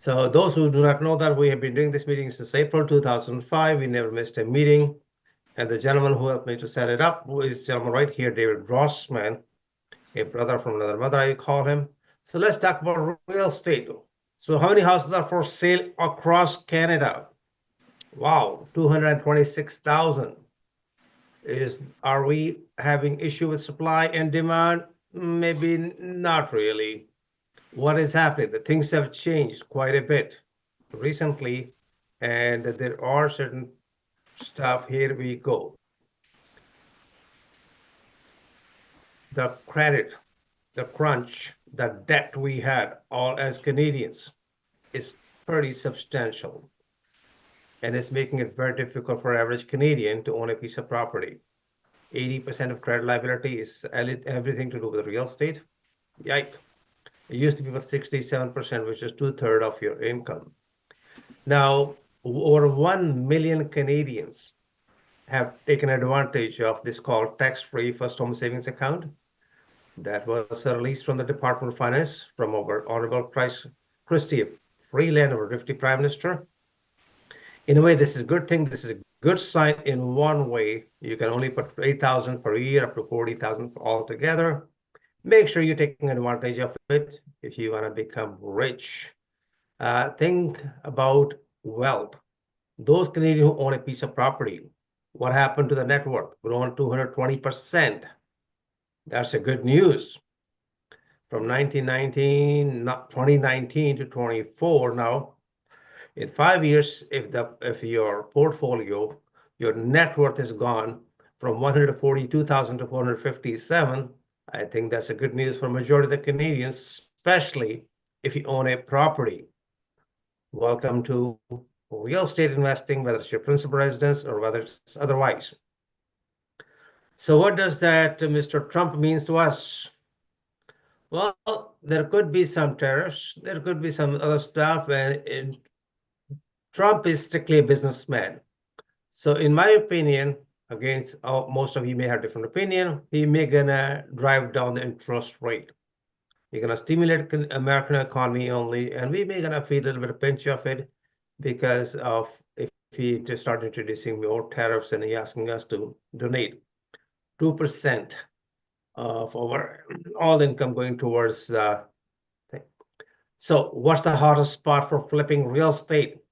So those who do not know that, we have been doing this meeting since April 2005. We never missed a meeting. And the gentleman who helped me to set it up, who is gentleman right here, David Grossman, a brother from another mother, I call him. So let's talk about real estate. So how many houses are for sale across Canada? Wow, 226,000. Are we having issue with supply and demand? Maybe not really. What is happening? The things have changed quite a bit recently, and there are certain stuff. Here we go. The credit, the crunch, the debt we had all as Canadians is pretty substantial, and it's making it very difficult for average Canadian to own a piece of property. 80% of credit liability is everything to do with real estate. Yikes. It used to be about 67%, which is 2/3 of your income. Now, over 1 million Canadians have taken advantage of this called tax-free first home savings account. That was released from the Department of Finance from our Honorable Christie Freeland, our Deputy Prime Minister. In a way, this is a good thing. This is a good sign in one way. You can only put 8,000 per year, up to 40,000 altogether. Make sure you're taking advantage of it if you want to become rich. Think about wealth. Those Canadians who own a piece of property, what happened to the net worth? Grown 220%. That's a good news. From 2019 to 24 now, in 5 years, if your portfolio, your net worth is gone from 142,000 to 457, I think that's a good news for majority of the Canadians, especially if you own a property. Welcome to real estate investing, whether it's your principal residence or whether it's otherwise. So what does that Mr. Trump means to us? Well, there could be some tariffs, there could be some other stuff, and Trump is strictly a businessman. So in my opinion, again, most of you may have different opinion, he may gonna drive down the interest rate. You're gonna stimulate American economy only, and we may gonna feel a little bit of pinch of it because of if he just start introducing more tariffs and he asking us to donate 2% of our all income going towards the thing. So what's the hottest spot for flipping real estate?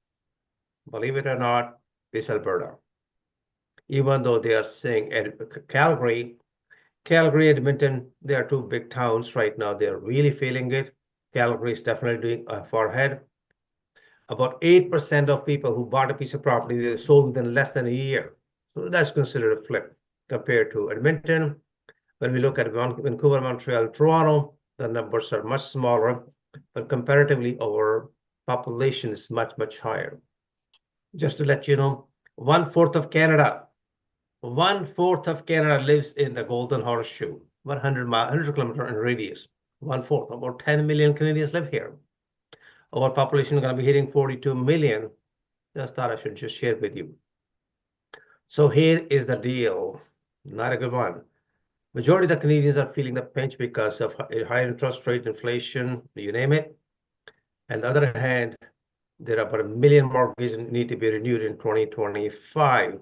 Believe it or not, it's Alberta. Even though they are saying Calgary, Edmonton, they are two big towns right now. They're really feeling it. Calgary is definitely doing far ahead. About 8% of people who bought a piece of property, they sold within less than a year. So that's considered a flip compared to Edmonton. When we look at Vancouver, Montreal, Toronto, the numbers are much smaller, but comparatively, our population is much, much higher. Just to let you know, 1/4 of Canada, 1/4 of Canada lives in the Golden Horseshoe, 100 kilometer in radius. 1/4, about 10 million Canadians live here. Our population is going to be hitting 42 million. Just thought I should just share with you. So here is the deal, not a good one. Majority of the Canadians are feeling the pinch because of high interest rate, inflation, you name it. On the other hand, there are about 1 million mortgages need to be renewed in 2025.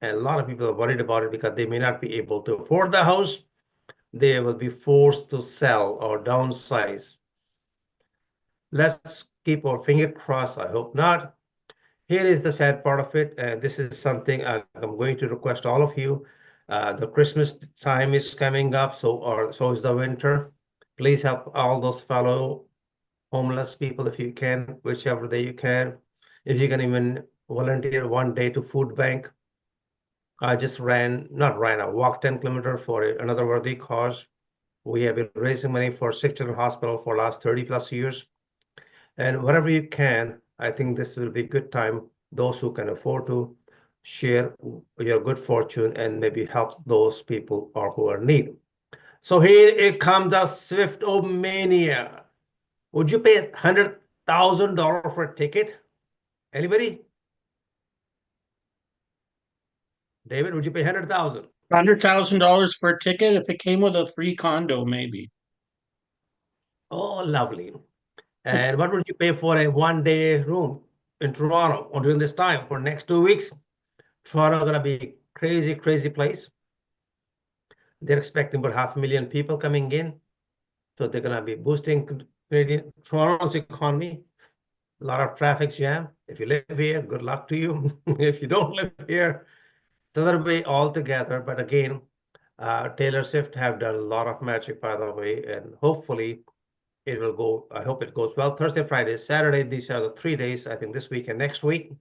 And a lot of people are worried about it because they may not be able to afford the house. They will be forced to sell or downsize. Let's keep our finger crossed. I hope not. Here is the sad part of it. And this is something I'm going to request all of you. The Christmas time is coming up, so is the winter. Please help all those fellow homeless people if you can, whichever day you can. If you can even volunteer one day to food bank. I just I walked 10 kilometers for another worthy cause. We have been raising money for Sick Children Hospital for the last 30 plus years. And whatever you can, I think this will be a good time. Those who can afford to share your good fortune and maybe help those people or who are in need. So here it comes the Swift Mania. Would you pay $100,000 for a ticket? Anybody? David, would you pay 100,000? $100,000 for a ticket if it came with a free condo, maybe. Oh, lovely. And what would you pay for a one-day room in Toronto or during this time for next 2 weeks? Toronto gonna be crazy, crazy place. They're expecting about 500,000 people coming in. So they're gonna be boosting Canadian Toronto's economy. A lot of traffic jam. If you live here, good luck to you. If you don't live here, it's another way altogether. But again, Taylor Swift have done a lot of magic, by the way, and hopefully it will go. I hope it goes well. Thursday, Friday, Saturday. These are the 3 days. I think this week and next week,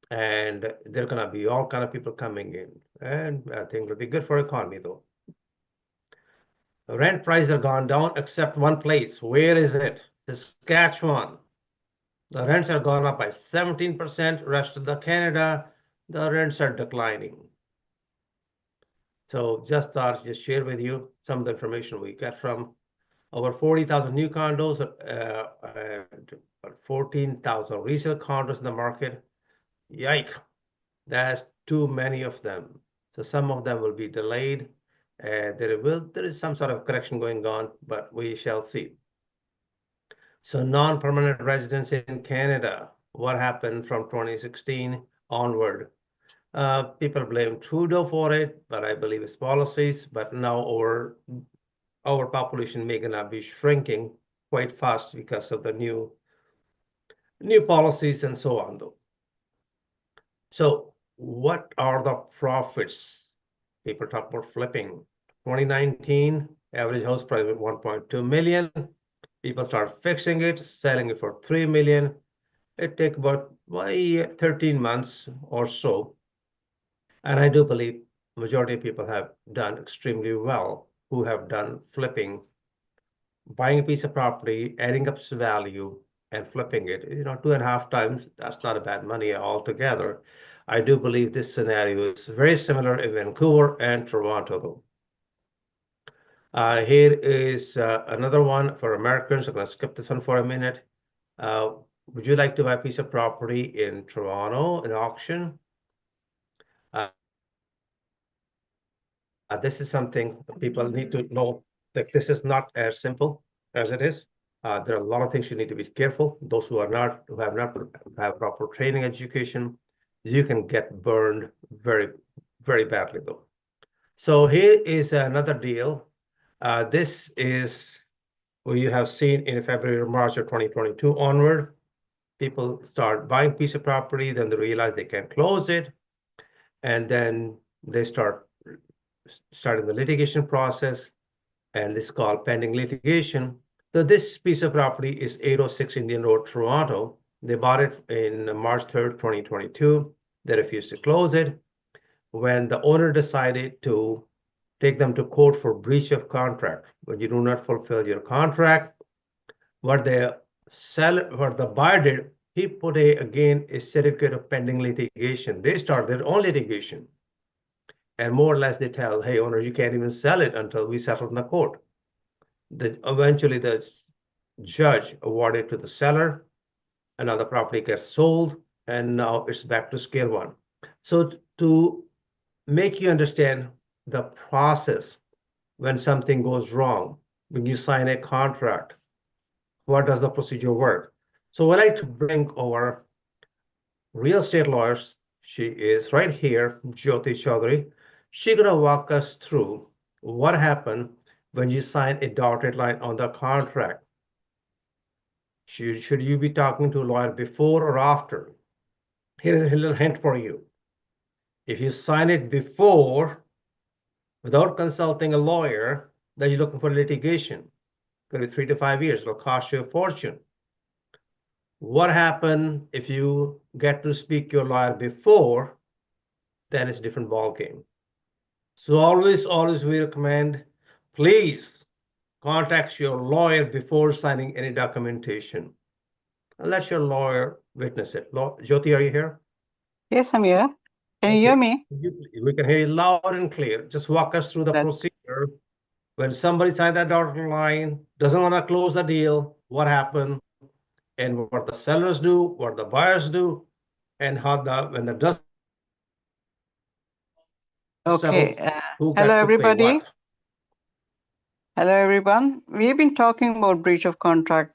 and there are gonna be all kind of people coming in, and I think it'll be good for economy though. Rent prices have gone down except one place. Where is it? Saskatchewan. The rents are gone up by 17%. Rest of the Canada, the rents are declining. So just thought just share with you some of the information we get from over 40,000 new condos and 14,000 resale condos in the market. Yike, that's too many of them. So some of them will be delayed. And there is some sort of correction going on, but we shall see. So non-permanent residents in Canada, what happened from 2016 onward? People blame Trudeau for it, but I believe it's policies. But now our population may gonna be shrinking quite fast because of the new policies and so on, though. So what are the profits? People talk about flipping. 2019 average house price was 1.2 million. People start fixing it, selling it for 3 million. It takes about 13 months or so. And I do believe majority of people have done extremely well who have done flipping, buying a piece of property, adding up its value, and flipping it. 2.5 times, that's not a bad money altogether. I do believe this scenario is very similar in Vancouver and Toronto, though. Here is another one for Americans. I'm going to skip this one for a minute. Would you like to buy a piece of property in Toronto in auction? This is something people need to know that this is not as simple as it is. There are a lot of things you need to be careful. Those who have not have proper training education, you can get burned very, very badly though. So here is another deal. This is what you have seen in February or March of 2022 onward. People start buying piece of property, then they realize they can't close it, and then they starting the litigation process, and this is called pending litigation. So this piece of property is 806 Indian Road, Toronto. They bought it in March 3rd, 2022. They refused to close it. When the owner decided to take them to court for breach of contract, when you do not fulfill your contract, what the buyer did, he put again a certificate of pending litigation. They start their own litigation. And more or less they tell, hey, owner, you can't even sell it until we settle in the court. Eventually the judge awarded to the seller, another property gets sold, and now it's back to square one. So to make you understand the process when something goes wrong, when you sign a contract, what does the procedure work? So I like to bring our real estate lawyers. She is right here, Jyoti Chaudhary. She's gonna walk us through what happened when you sign a dotted line on the contract. Should you be talking to a lawyer before or after? Here's a little hint for you. If you sign it before, without consulting a lawyer, then you're looking for litigation. Could be 3 to 5 years. It'll cost you a fortune. What happens if you get to speak to your lawyer before? Then it's a different ball game. So always we recommend, please contact your lawyer before signing any documentation. And let your lawyer witness it. Jyoti, are you here? Yes, I'm here. Can you hear me? We can hear you loud and clear. Just walk us through the procedure. When somebody signed that dotted line, doesn't want to close the deal, what happened, and what the sellers do, what the buyers do, and how when the dust Okay. settles, who Hello, got to pay everybody. what. Hello, everyone. We've been talking about breach of contract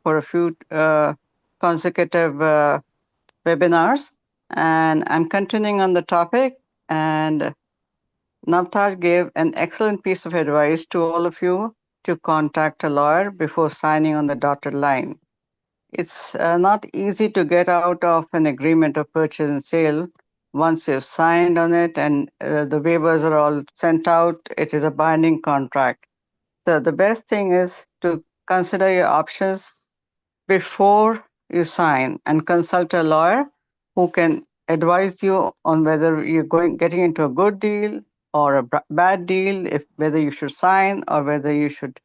for a few consecutive webinars, and I'm continuing on the topic. And Navtaj gave an excellent piece of advice to all of you to contact a lawyer before signing on the dotted line. It's not easy to get out of an agreement of purchase and sale once you've signed on it and the waivers are all sent out. It is a binding contract. So the best thing is to consider your options before you sign and consult a lawyer who can advise you on whether you're getting into a good deal or a bad deal, if whether you should sign or whether you should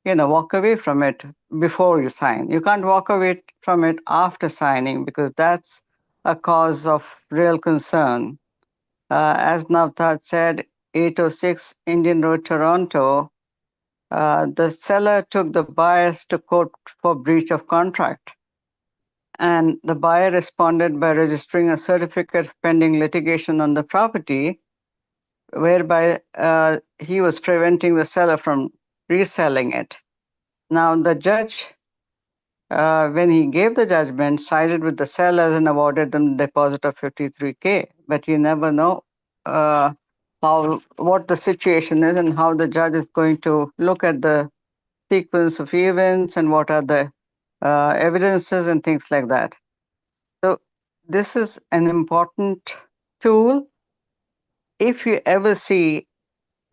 walk away from it before you sign. You can't walk away from it after signing because that's a cause of real concern. As Navtat said, 806 Indian Road, Toronto, the seller took the buyers to court for breach of contract. And the buyer responded by registering a certificate of pending litigation on the property, whereby he was preventing the seller from reselling it. Now, the judge, when he gave the judgment, sided with the sellers and awarded them the deposit of 53K. But you never know what the situation is and how the judge is going to look at the sequence of events and what are the evidences and things like that. So this is an important tool. If you ever see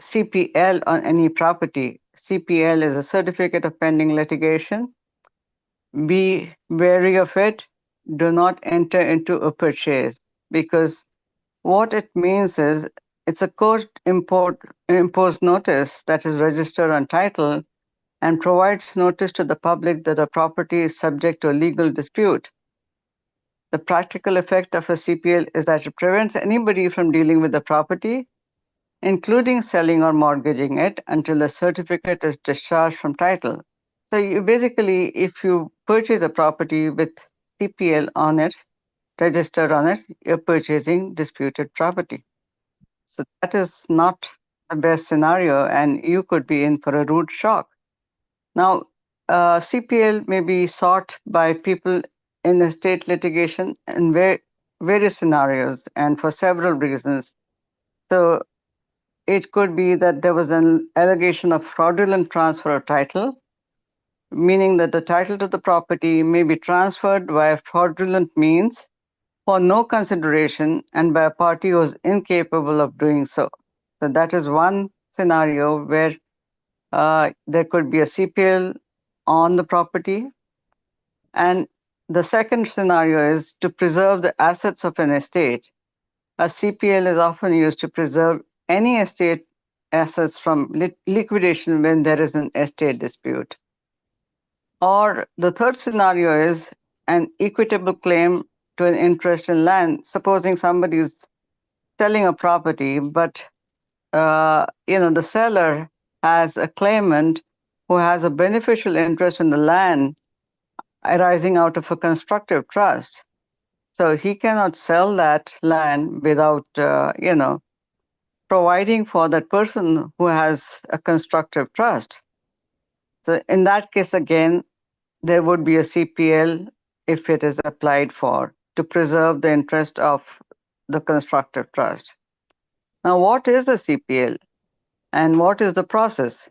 CPL on any property, CPL is a certificate of pending litigation. Be wary of it. Do not enter into a purchase, because what it means is it's a court imposed notice that is registered on title and provides notice to the public that a property is subject to a legal dispute. The practical effect of a CPL is that it prevents anybody from dealing with the property, including selling or mortgaging it, until the certificate is discharged from title. So you basically, if you purchase a property with CPL on it, registered on it, you're purchasing disputed property. So that is not the best scenario, and you could be in for a rude shock. Now, CPL may be sought by people in estate litigation in various scenarios and for several reasons. So it could be that there was an allegation of fraudulent transfer of title, meaning that the title to the property may be transferred via fraudulent means for no consideration and by a party who is incapable of doing so. So that is one scenario where there could be a CPL on the property. And the second scenario is to preserve the assets of an estate. A CPL is often used to preserve any estate assets from liquidation when there is an estate dispute. Or the third scenario is an equitable claim to an interest in land. Supposing somebody is selling a property, but the seller has a claimant who has a beneficial interest in the land arising out of a constructive trust. So he cannot sell that land without, providing for that person who has a constructive trust. So in that case, again, there would be a CPL if it is applied for to preserve the interest of the constructive trust. Now, what is a CPL and what is the process?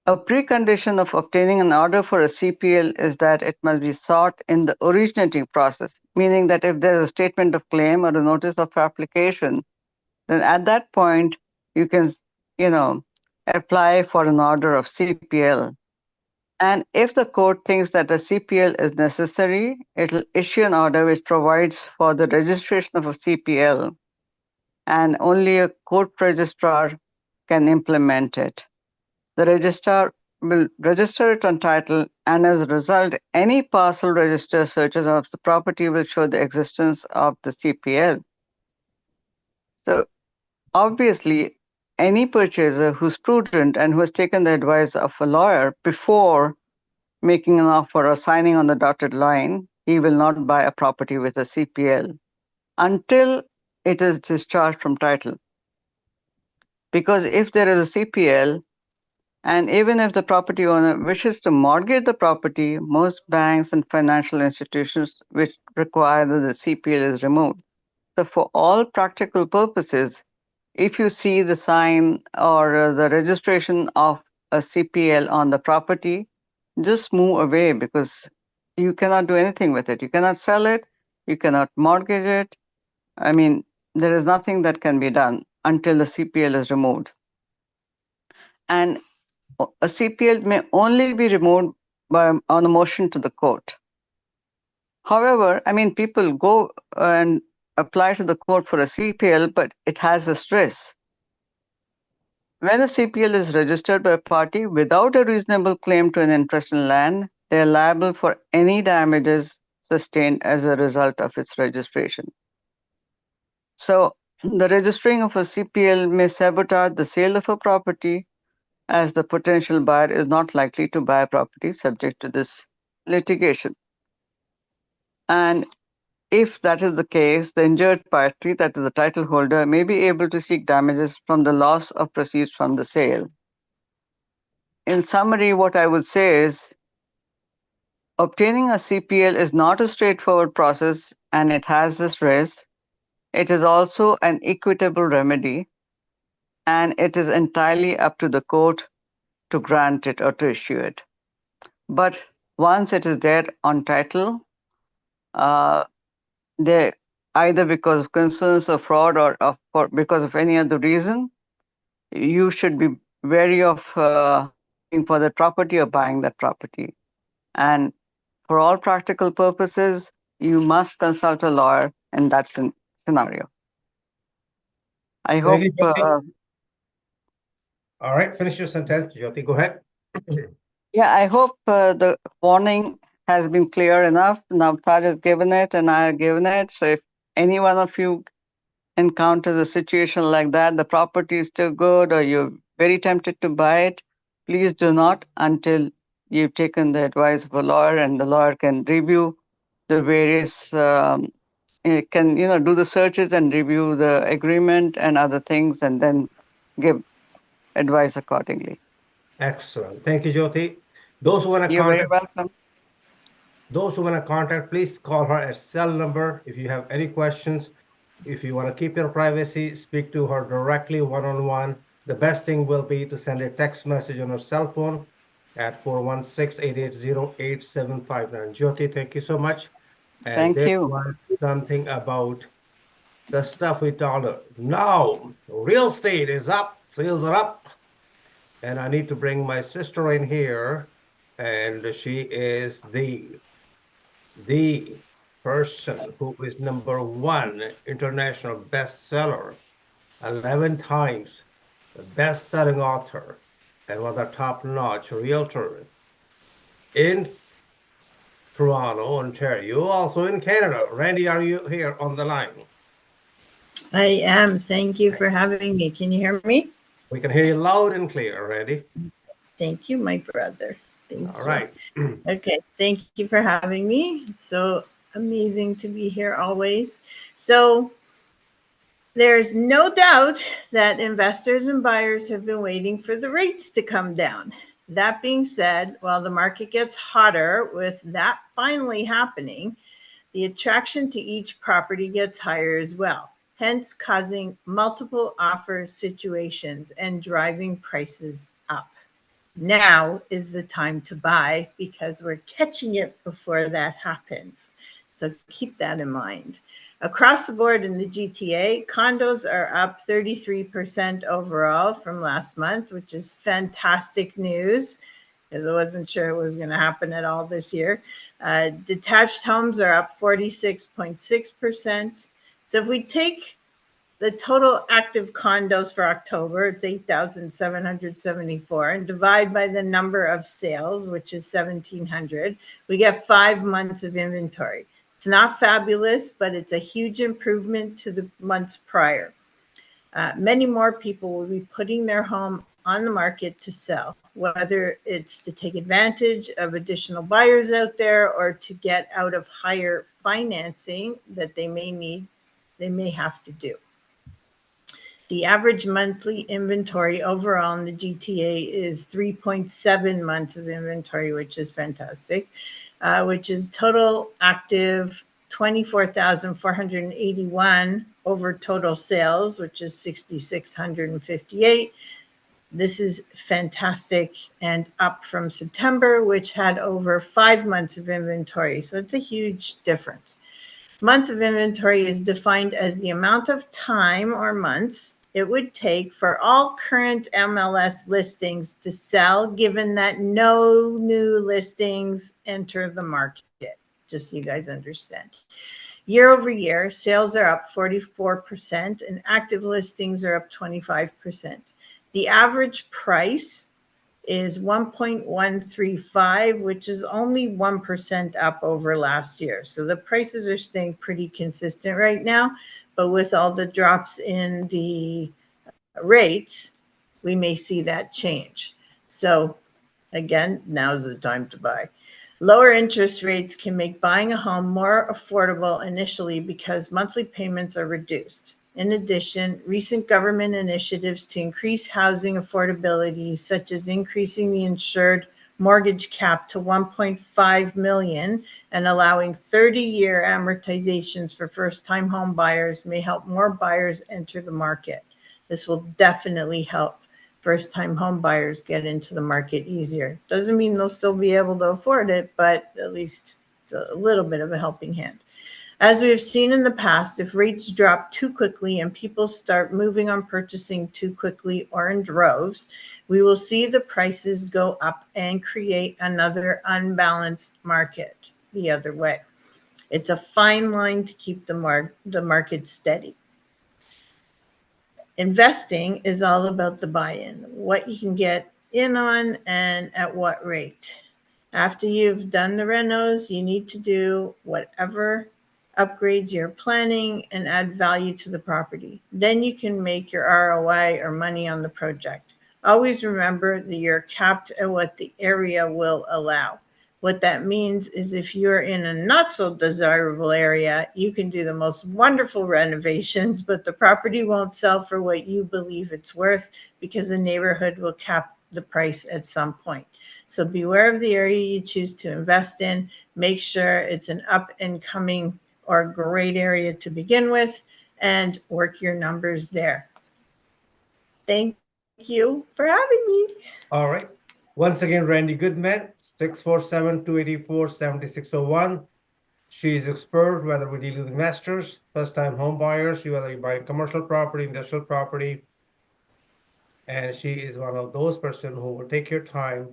A precondition of obtaining an order for a CPL is that it must be sought in the originating process, meaning that if there is a statement of claim or a notice of application, then at that point you can, apply for an order of CPL. And if the court thinks that a CPL is necessary, it will issue an order which provides for the registration of a CPL, and only a court registrar can implement it. The registrar will register it on title, and as a result, any parcel register searches of the property will show the existence of the CPL. So obviously, any purchaser who's prudent and who has taken the advice of a lawyer before making an offer or signing on the dotted line, he will not buy a property with a CPL until it is discharged from title. Because if there is a CPL, And even if the property owner wishes to mortgage the property, most banks and financial institutions which require that the CPL is removed. So, for all practical purposes, if you see the sign or the registration of a CPL on the property, just move away because you cannot do anything with it. You cannot sell it, you cannot mortgage it. I mean, there is nothing that can be done until the CPL is removed. And a CPL may only be removed on a motion to the court. However, I mean, people go and apply to the court for a CPL, but it has this risk. When a CPL is registered by a party without a reasonable claim to an interest in land, they are liable for any damages sustained as a result of its registration. So, the registering of a CPL may sabotage the sale of a property, as the potential buyer is not likely to buy a property subject to this litigation. And if that is the case, the injured party, that is the title holder, may be able to seek damages from the loss of proceeds from the sale. In summary, what I would say is obtaining a CPL is not a straightforward process and it has this risk. It is also an equitable remedy and it is entirely up to the court to grant it or to issue it. But once it is there on title, they either because of concerns of fraud or because of any other reason, you should be wary of looking for that property or buying that property. And for all practical purposes, you must consult a lawyer in that scenario. I Thank hope. you, Jyoti. All right, finish your sentence, Jyoti. Go ahead. Yeah, I hope the warning has been clear enough. Navtar has given it, and I have given it. So if any one of you encounters a situation like that, the property is still good, or you're very tempted to buy it, please do not until you've taken the advice of a lawyer, and the lawyer can review the various. It can do the searches and review the agreement and other things, and then give advice accordingly. Excellent. Thank you, Jyoti. Those who want to You're very contact welcome. Those who want to contact, please call her at cell number if you have any questions. If you want to keep your privacy, speak to her directly one-on-one. The best thing will be to send a text message on her cell phone at 416-880-8759. Jyoti, thank you so much. And Thank this you. was something about the stuff we told her. Now, real estate is up, sales are up. And I need to bring my sister in here. And she is the person who is #1 international bestseller, 11 times the best-selling author, and one of the top-notch realtor in Toronto, Ontario, also in Canada. Randy, are you here on the line? I am. Thank you for having me. Can you hear me? We can hear you loud and clear, Randy. Thank you, my brother. Thank All you. right. Okay. Thank you for having me. It's so amazing to be here always. So there's no doubt that investors and buyers have been waiting for the rates to come down. That being said, while the market gets hotter with that finally happening, the attraction to each property gets higher as well, hence causing multiple offer situations and driving prices up. Now is the time to buy because we're catching it before that happens. So keep that in mind. Across the board in the GTA, condos are up 33% overall from last month, which is fantastic news because I wasn't sure it was going to happen at all this year. Detached homes are up 46.6%. So if we take the total active condos for October, it's 8,774, and divide by the number of sales, which is 1,700, we get 5 months of inventory. It's not fabulous, but it's a huge improvement to the months prior. Many more people will be putting their home on the market to sell, whether it's to take advantage of additional buyers out there or to get out of higher financing that they may need, they may have to do. The average monthly inventory overall in the GTA is 3.7 months of inventory, which is fantastic, which is total active 24,481 over total sales, which is 6,658. This is fantastic and up from September, which had over 5 months of inventory. So it's a huge difference. Months of inventory is defined as the amount of time or months it would take for all current MLS listings to sell, given that no new listings enter the market, just so you guys understand. Year over year, sales are up 44% and active listings are up 25%. The average price is 1.135, which is only 1% up over last year. So the prices are staying pretty consistent right now, but with all the drops in the rates, we may see that change. So again, now's the time to buy. Lower interest rates can make buying a home more affordable initially because monthly payments are reduced. In addition, recent government initiatives to increase housing affordability, such as increasing the insured mortgage cap to 1.5 million and allowing 30-year amortizations for first-time home buyers, may help more buyers enter the market. This will definitely help first-time home buyers get into the market easier. Doesn't mean they'll still be able to afford it, but at least it's a little bit of a helping hand. As we have seen in the past, if rates drop too quickly and people start moving on purchasing too quickly or in droves, we will see the prices go up and create another unbalanced market the other way. It's a fine line to keep the market steady. Investing is all about the buy-in, what you can get in on and at what rate. After you've done the renos, you need to do whatever upgrades you're planning and add value to the property. Then you can make your ROI or money on the project. Always remember that you're capped at what the area will allow. What that means is if you're in a not so desirable area, you can do the most wonderful renovations, but the property won't sell for what you believe it's worth because the neighborhood will cap the price at some point. So beware of the area you choose to invest in. Make sure it's an up and coming or great area to begin with and work your numbers there. Thank you for having me. All right. Once again, Randy Goodman, 647-284-7601. She is expert, whether we're dealing with investors, first-time home buyers, whether you buy commercial property, industrial property. And she is one of those persons who will take your time.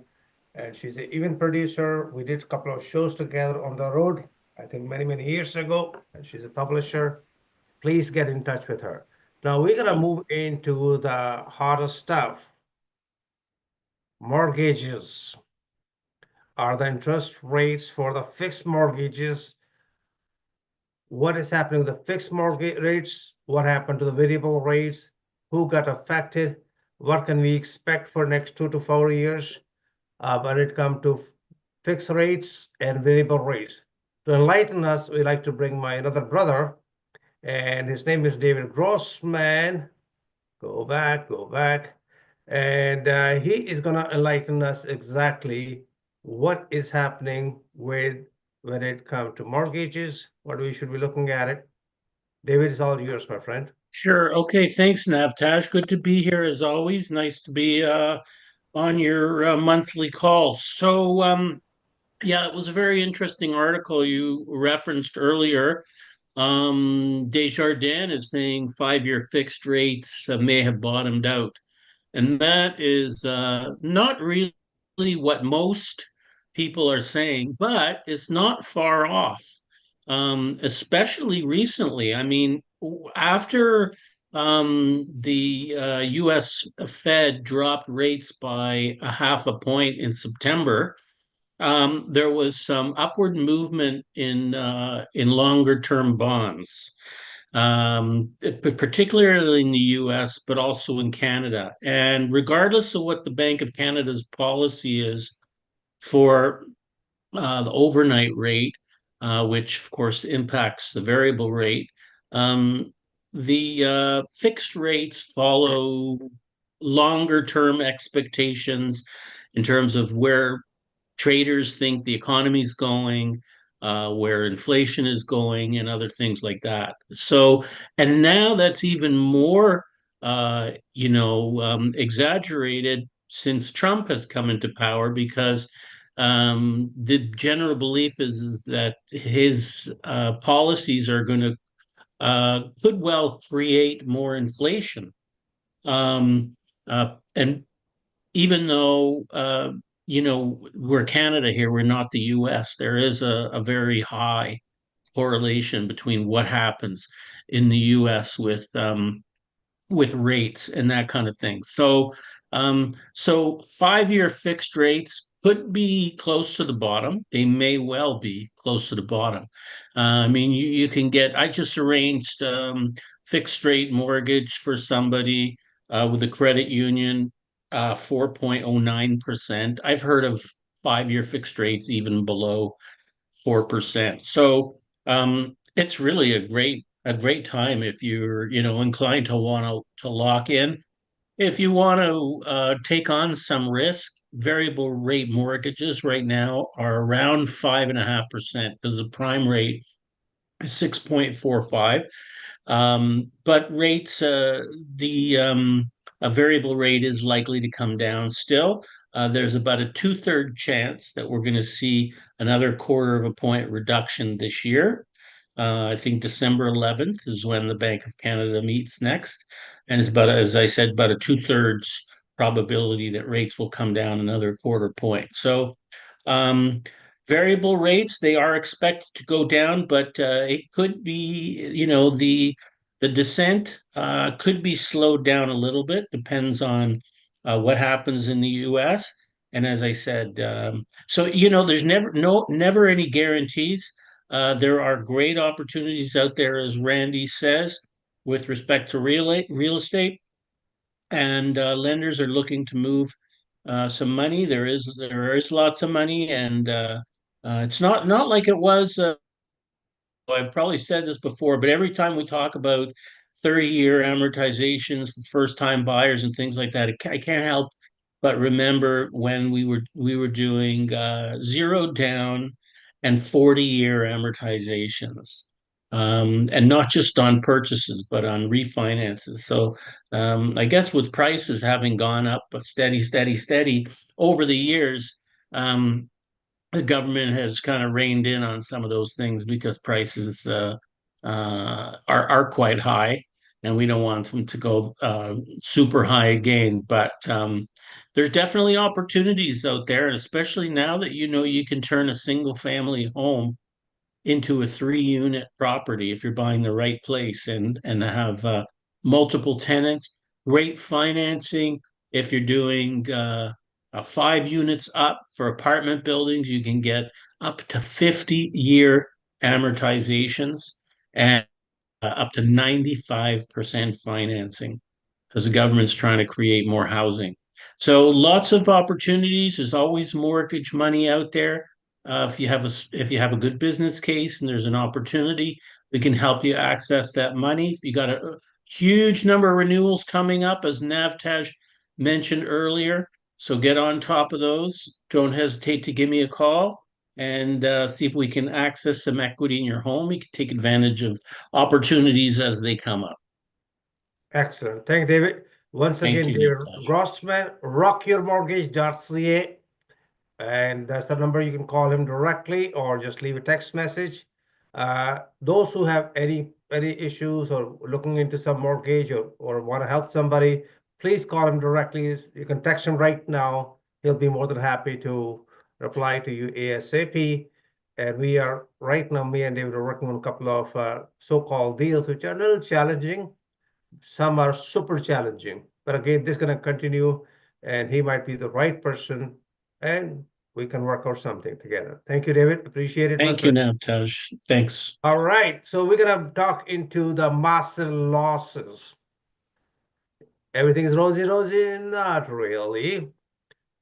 And she's an event producer. We did a couple of shows together on the road, I think many, many years ago. And she's a publisher. Please get in touch with her. Now we're going to move into the hottest stuff. Mortgages. Are the interest rates for the fixed mortgages? What is happening with the fixed mortgage rates? What happened to the variable rates? Who got affected? What can we expect for next 2 to 4 years when it comes to fixed rates and variable rates? To enlighten us, we like to bring my another brother, and his name is David Grossman. Go back. And he is going to enlighten us exactly what is happening with when it comes to mortgages, what we should be looking at it. David, is all yours, my friend. Sure. Okay. Thanks, Navtash. Good to be here as always. Nice to be on your monthly calls. So, yeah, it was a very interesting article you referenced earlier. Desjardins is saying 5-year fixed rates may have bottomed out. And that is not really what most people are saying, but it's not far off, especially recently. I mean, after the US Fed dropped rates by a half a point in September, there was some upward movement in longer term bonds, particularly in the US, but also in Canada. And regardless of what the Bank of Canada's policy is for the overnight rate, which of course impacts the variable rate, the fixed rates follow longer term expectations in terms of where traders think the economy's going, where inflation is going, and other things like that. So, and now that's even more, exaggerated since Trump has come into power because the general belief is that his policies are going to could well create more inflation. And even though we're Canada here, we're not the US. There is a very high correlation between what happens in the US with rates and that kind of thing. So 5-year fixed rates could be close to the bottom. They may well be close to the bottom. I mean, you can get. I just arranged fixed rate mortgage for somebody with a credit union, 4.09%. I've heard of 5-year fixed rates even below 4%. So it's really a great time if you're inclined to want to lock in. If you want to take on some risk, variable rate mortgages right now are around 5.5% because the prime rate is 6.45. But rates, a variable rate is likely to come down still. There's about a 2/3 chance that we're going to see another 1/4 of a point reduction this year. I think December 11th is when the Bank of Canada meets next, and it's about, as I said, about a 2/3 probability that rates will come down another 1/4 point. So um, variable rates, they are expected to go down, but it could be, the descent could be slowed down a little bit, depends on what happens in the US. And as I said, so there's never any guarantees. There are great opportunities out there, as Randy says, with respect to real estate, and lenders are looking to move some money. There is lots of money, and it's not like it was. I've probably said this before, but every time we talk about 30-year amortizations for first-time buyers and things like that, I can't help but remember when we were doing zero down and 40-year amortizations. And not just on purchases, but on refinances. So I guess with prices having gone up steady, steady, steady over the years, the government has kind of reined in on some of those things because prices are quite high, and we don't want them to go super high again. But there's definitely opportunities out there, and especially now that you can turn a single family home into a 3-unit property if you're buying the right place and have multiple tenants, great financing. If you're doing 5 units up for apartment buildings, you can get up to 50-year amortizations and up to 95% financing because the government's trying to create more housing. So lots of opportunities. There's always mortgage money out there. If you have a good business case and there's an opportunity, we can help you access that money. If you got a huge number of renewals coming up, as Navtaj mentioned earlier, so get on top of those. Don't hesitate to give me a call and see if we can access some equity in your home. You can take advantage of opportunities as they come up. Excellent. Thank you, David. Once Thank again, you, dear Navtaj. Grossman, rockyourmortgage.ca, and that's the number. You can call him directly or just leave a text message. Those who have any issues or looking into some mortgage or want to help somebody, please call him directly. You can text him right now. He'll be more than happy to reply to you ASAP. And we are right now, me and David are working on a couple of so-called deals, which are a little challenging. Some are super challenging, but again, this is going to continue, and he might be the right person, and we can work out something together. Thank you, David. Appreciate it. Thank you, Navtaj. Thanks. All right, so we're going to talk into the massive losses. Everything is rosy, rosy? Not really.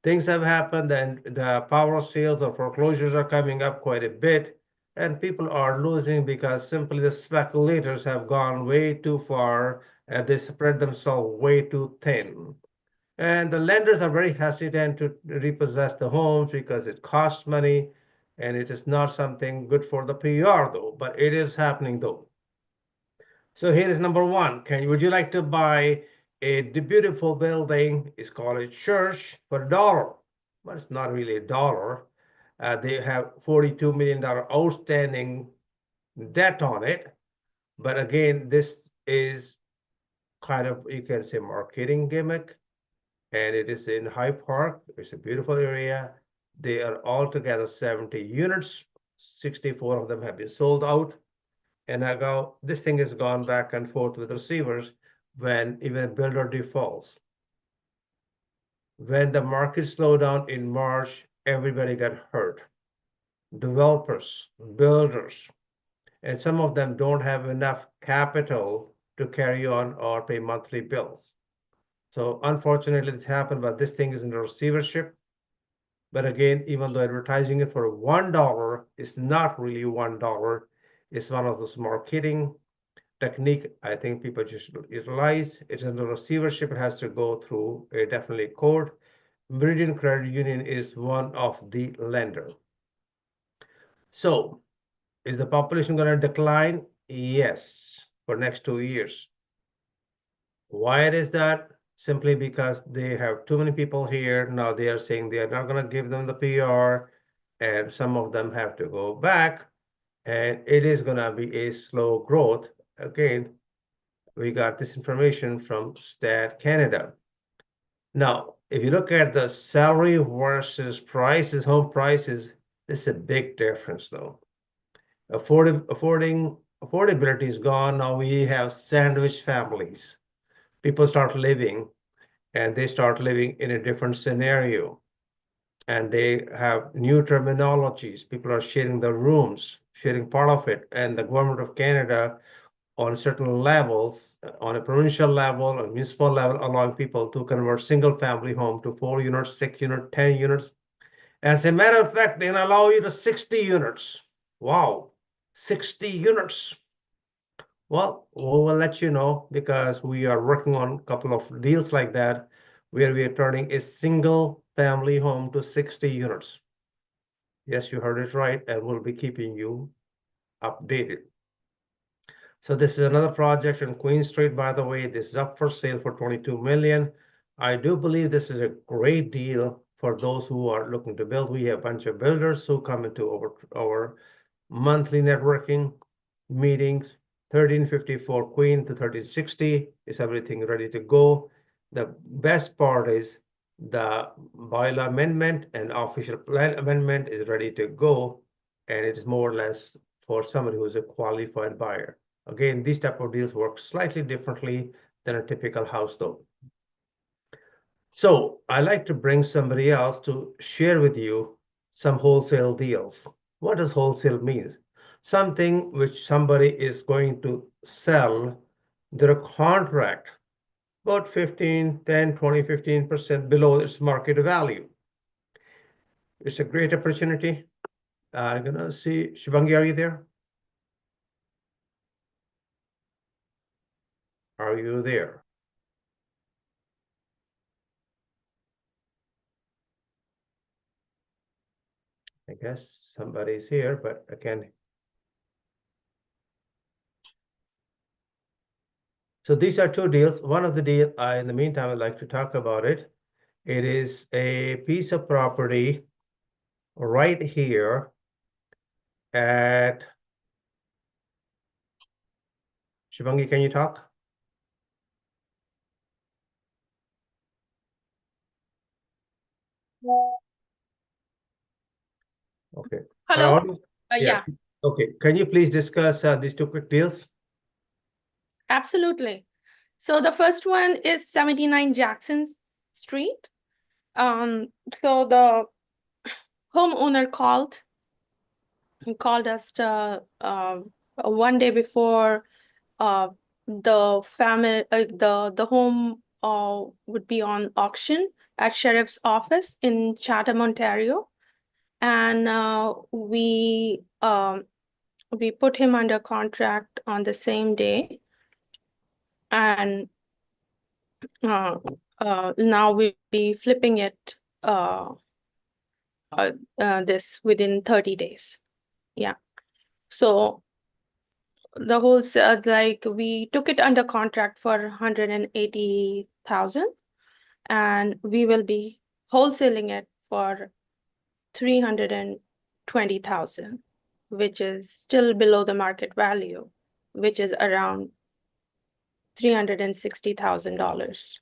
Things have happened, and the power of sales or foreclosures are coming up quite a bit. and people are losing because simply the speculators have gone way too far and they spread themselves way too thin. And the lenders are very hesitant to repossess the homes because it costs money and it is not something good for the PR though, but it is happening though. So here is number one. Would you like to buy a beautiful building? It's called a church for $1. But it's not really $1. They have $42 million outstanding debt on it. But again, this is kind of, you can say, marketing gimmick. And it is in Hyde Park. It's a beautiful area. They are altogether 70 units. 64 of them have been sold out. And this thing has gone back and forth with receivers when even builder defaults. When the market slowed down in March, everybody got hurt. Developers, builders, and some of them don't have enough capital to carry on or pay monthly bills. So unfortunately, this happened, but this thing is in receivership. But again, even though advertising it for $1, it's not really $1. It's one of those marketing technique I think people just utilize. It's in the receivership. It has to go through a definitely court. Meridian Credit Union is one of the lender. So is the population going to decline? Yes, for next 2 years. Why it is that? Simply because they have too many people here. Now they are saying they are not going to give them the PR, and some of them have to go back, and it is going to be a slow growth. Again, we got this information from Stat Canada. Now, if you look at the salary versus prices, home prices, this is a big difference though. Affordability is gone. Now we have sandwich families. People start living and they start living in a different scenario. And they have new terminologies. People are sharing the rooms, sharing part of it. And the government of Canada on certain levels, on a provincial level, on municipal level, allowing people to convert single family home to 4 units, 6 units, 10 units. As a matter of fact, they can allow you to 60 units. Wow, 60 units. Well, we will let you know because we are working on a couple of deals like that where we are turning a single family home to 60 units. Yes, you heard it right, and we'll be keeping you updated. So this is another project in Queen Street, by the way. This is up for sale for 22 million. I do believe this is a great deal for those who are looking to build. We have a bunch of builders who come into our monthly networking meetings. 1354 Queen to 1360 is everything ready to go. The best part is the bylaw amendment and official plan amendment is ready to go, and it is more or less for somebody who is a qualified buyer. Again, these type of deals work slightly differently than a typical house though. So I like to bring somebody else to share with you some wholesale deals. What does wholesale mean? Something which somebody is going to sell their contract about 15, 10, 20, 15% below its market value. It's a great opportunity. I'm gonna see, Shivangi, are you there? Are you there? I guess somebody's here, but I can't. So these are two deals. One of the deal, in the meantime, I'd like to talk about it. It is a piece of property right here at Shivangi, can you talk? Okay. Hello. Yes. Yeah, Okay. Can you please discuss these two quick deals? absolutely. So the first one is 79 Jackson Street. So the homeowner called us one day before the home would be on auction at sheriff's office in Chatham, Ontario. And we we put him under contract on the same day, and now we'll be flipping it this within 30 days. Yeah. So the whole like we took it under contract for 180,000, and we will be wholesaling it for 320,000, which is still below the market value, which is around $360,000.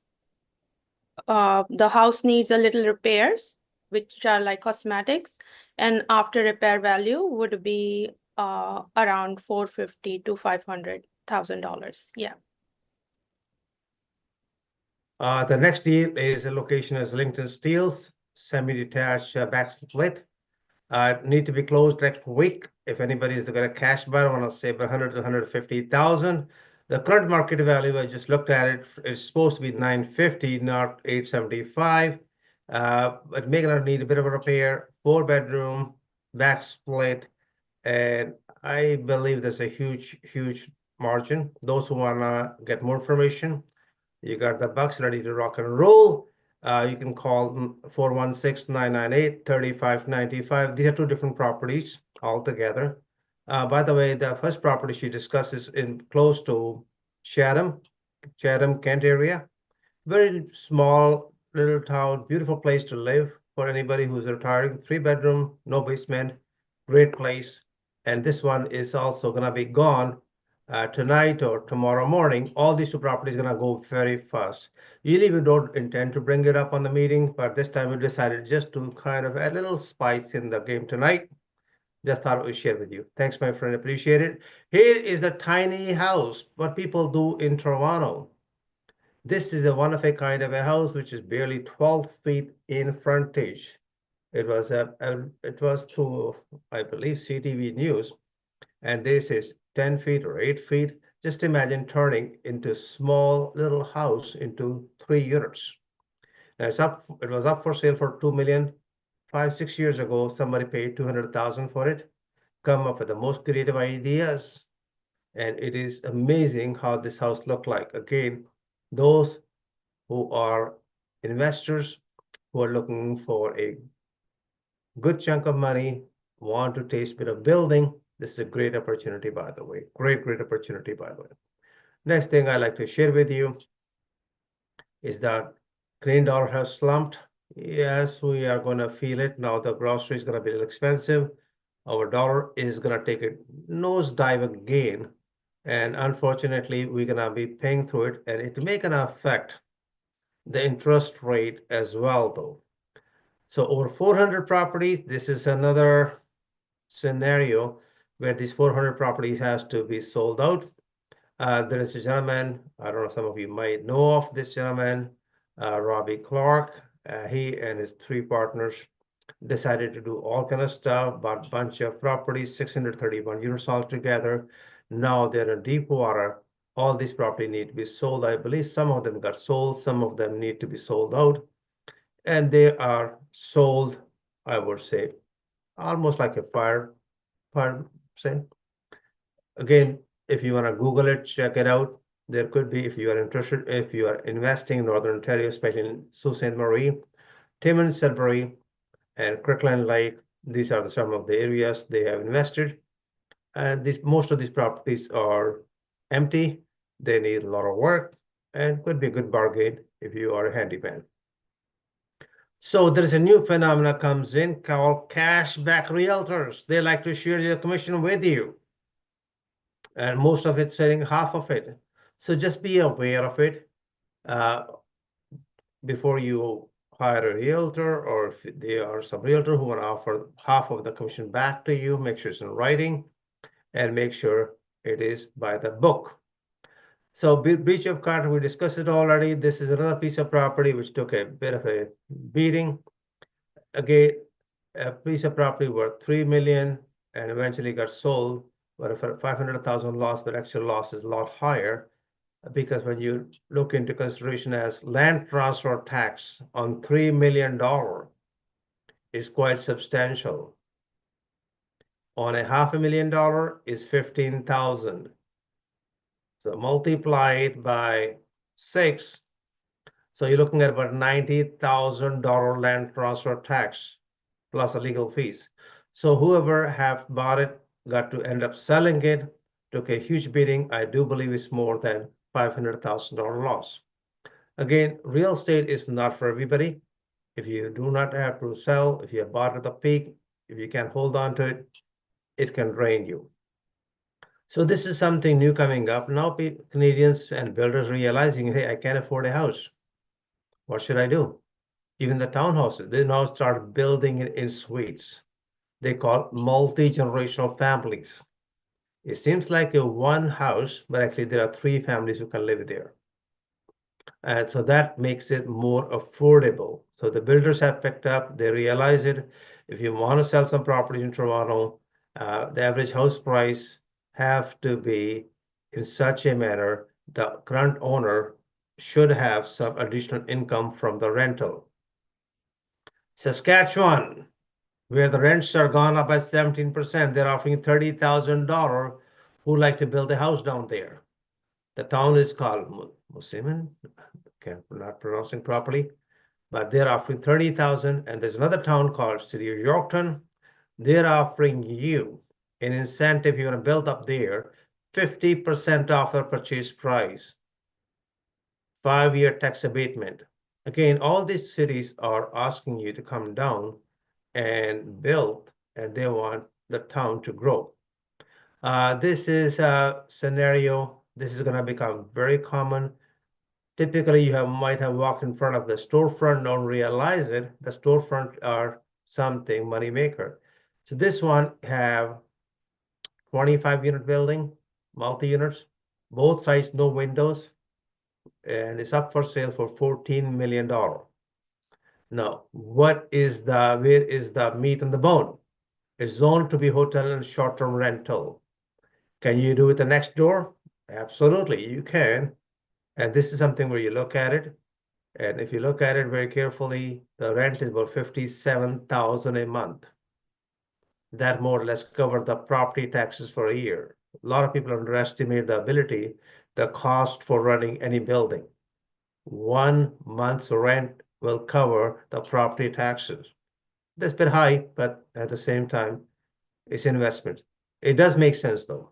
The house needs a little repairs, which are like cosmetics, and after repair value would be around $450,000 to $500,000. Yeah. The next deal is a location as Lincoln Steels, semi-detached back split. Need to be closed next week. If anybody is going to cash buy, I want to say 100 to 150,000. The current market value, I just looked at it, it's supposed to be 950, not 875. But may gonna need a bit of a repair, 4-bedroom, back split, and I believe there's a huge margin. Those who wanna get more information, you got the bucks ready to rock and roll. You can call 416-998-3595. These are two different properties altogether. By the way, the first property she discusses in close to Chatham, Kent area. Very small little town, beautiful place to live for anybody who's retiring. 3-bedroom, no basement, great place. And this one is also gonna be gone tonight or tomorrow morning. All these two properties are gonna go very fast. Usually we don't intend to bring it up on the meeting, but this time we decided just to kind of add a little spice in the game tonight. Just thought I would share with you. Thanks, my friend. Appreciate it. Here is a tiny house, what people do in Toronto. This is a one of a kind of a house, which is barely 12 feet in frontage. It was through, I believe, CTV News, and this is 10 feet or 8 feet. Just imagine turning into small little house into 3 units. Now it was up for sale for 2 million. 5-6 years ago, somebody paid 200,000 for it. Come up with the most creative ideas, and it is amazing how this house looked like. Again, those who are investors who are looking for a good chunk of money, want to taste a bit of building, this is a great opportunity, by the way. Great opportunity, by the way. Next thing I like to share with you is that Canadian dollar has slumped. Yes, we are going to feel it. Now the grocery is going to be a little expensive. Our dollar is going to take a nosedive again. And unfortunately, we're going to be paying through it, and it may going to affect the interest rate as well, though. So over 400 properties, this is another scenario where these 400 properties has to be sold out. There is a gentleman, I don't know, some of you might know of this gentleman, Robbie Clark. He and his 3 partners decided to do all kind of stuff, bought a bunch of properties, 631 units altogether. Now they're in deep water. All these properties need to be sold. I believe some of them got sold, some of them need to be sold out. And they are sold, I would say, almost like a fire sale. Again, if you want to Google it, check it out. There could be, if you are interested, if you are investing in Northern Ontario, especially in Sault Ste. Marie, Timmins, Sudbury, and Kirkland Lake. These are some of the areas they have invested. And most of these properties are empty. They need a lot of work and could be a good bargain if you are a handyman. So there's a new phenomena comes in called cashback realtors. They like to share their commission with you. And most of it's selling half of it. So just be aware of it before you hire a realtor, or if there are some realtor who want to offer half of the commission back to you, make sure it's in writing and make sure it is by the book. So breach of contract, we discussed it already. This is another piece of property which took a bit of a beating. Again, a piece of property worth 3 million and eventually got sold, but a 500,000 loss, but actual loss is a lot higher, because when you look into consideration as land transfer tax on $3 million is quite substantial. on a $500,000 is 15,000. So multiply it by 6. So you're looking at about $90,000 land transfer tax plus the legal fees. So whoever have bought it got to end up selling it, took a huge beating. I do believe it's more than $500,000 loss. Again, real estate is not for everybody. If you do not have to sell, if you have bought at the peak, if you can hold on to it, it can drain you. So this is something new coming up. Now Canadians and builders realizing, hey, I can't afford a house. What should I do? Even the townhouses, they now start building it in suites. They call multi-generational families. It seems like a one house, but actually there are 3 families who can live there. And so that makes it more affordable. So the builders have picked up, they realize it. If you want to sell some properties in Toronto, the average house price have to be in such a manner the current owner should have some additional income from the rental. Saskatchewan, where the rents are gone up by 17%, they're offering $30,000 who like to build a house down there. The town is called Musimin, not pronouncing properly, but they're offering 30,000. And there's another town called City of Yorkton. They're offering you an incentive. You're going to build up there 50% off the purchase price, 5-year tax abatement. Again, all these cities are asking you to come down and build, and they want the town to grow. This is a scenario. This is going to become very common. Typically, you might have walked in front of the storefront, don't realize it. The storefront are something money maker. So this one have 25-unit building, multi-units, both sides, no windows, and it's up for sale for $14 million. Now, where is the meat and the bone? It's zoned to be hotel and short-term rental. Can you do it the next door? Absolutely, you can. And this is something where you look at it. And if you look at it very carefully, the rent is about $57,000 a month. That more or less covered the property taxes for a year. A lot of people underestimate the ability, the cost for running any building. 1 month's rent will cover the property taxes. That's a bit high, but at the same time, it's investment. It does make sense though.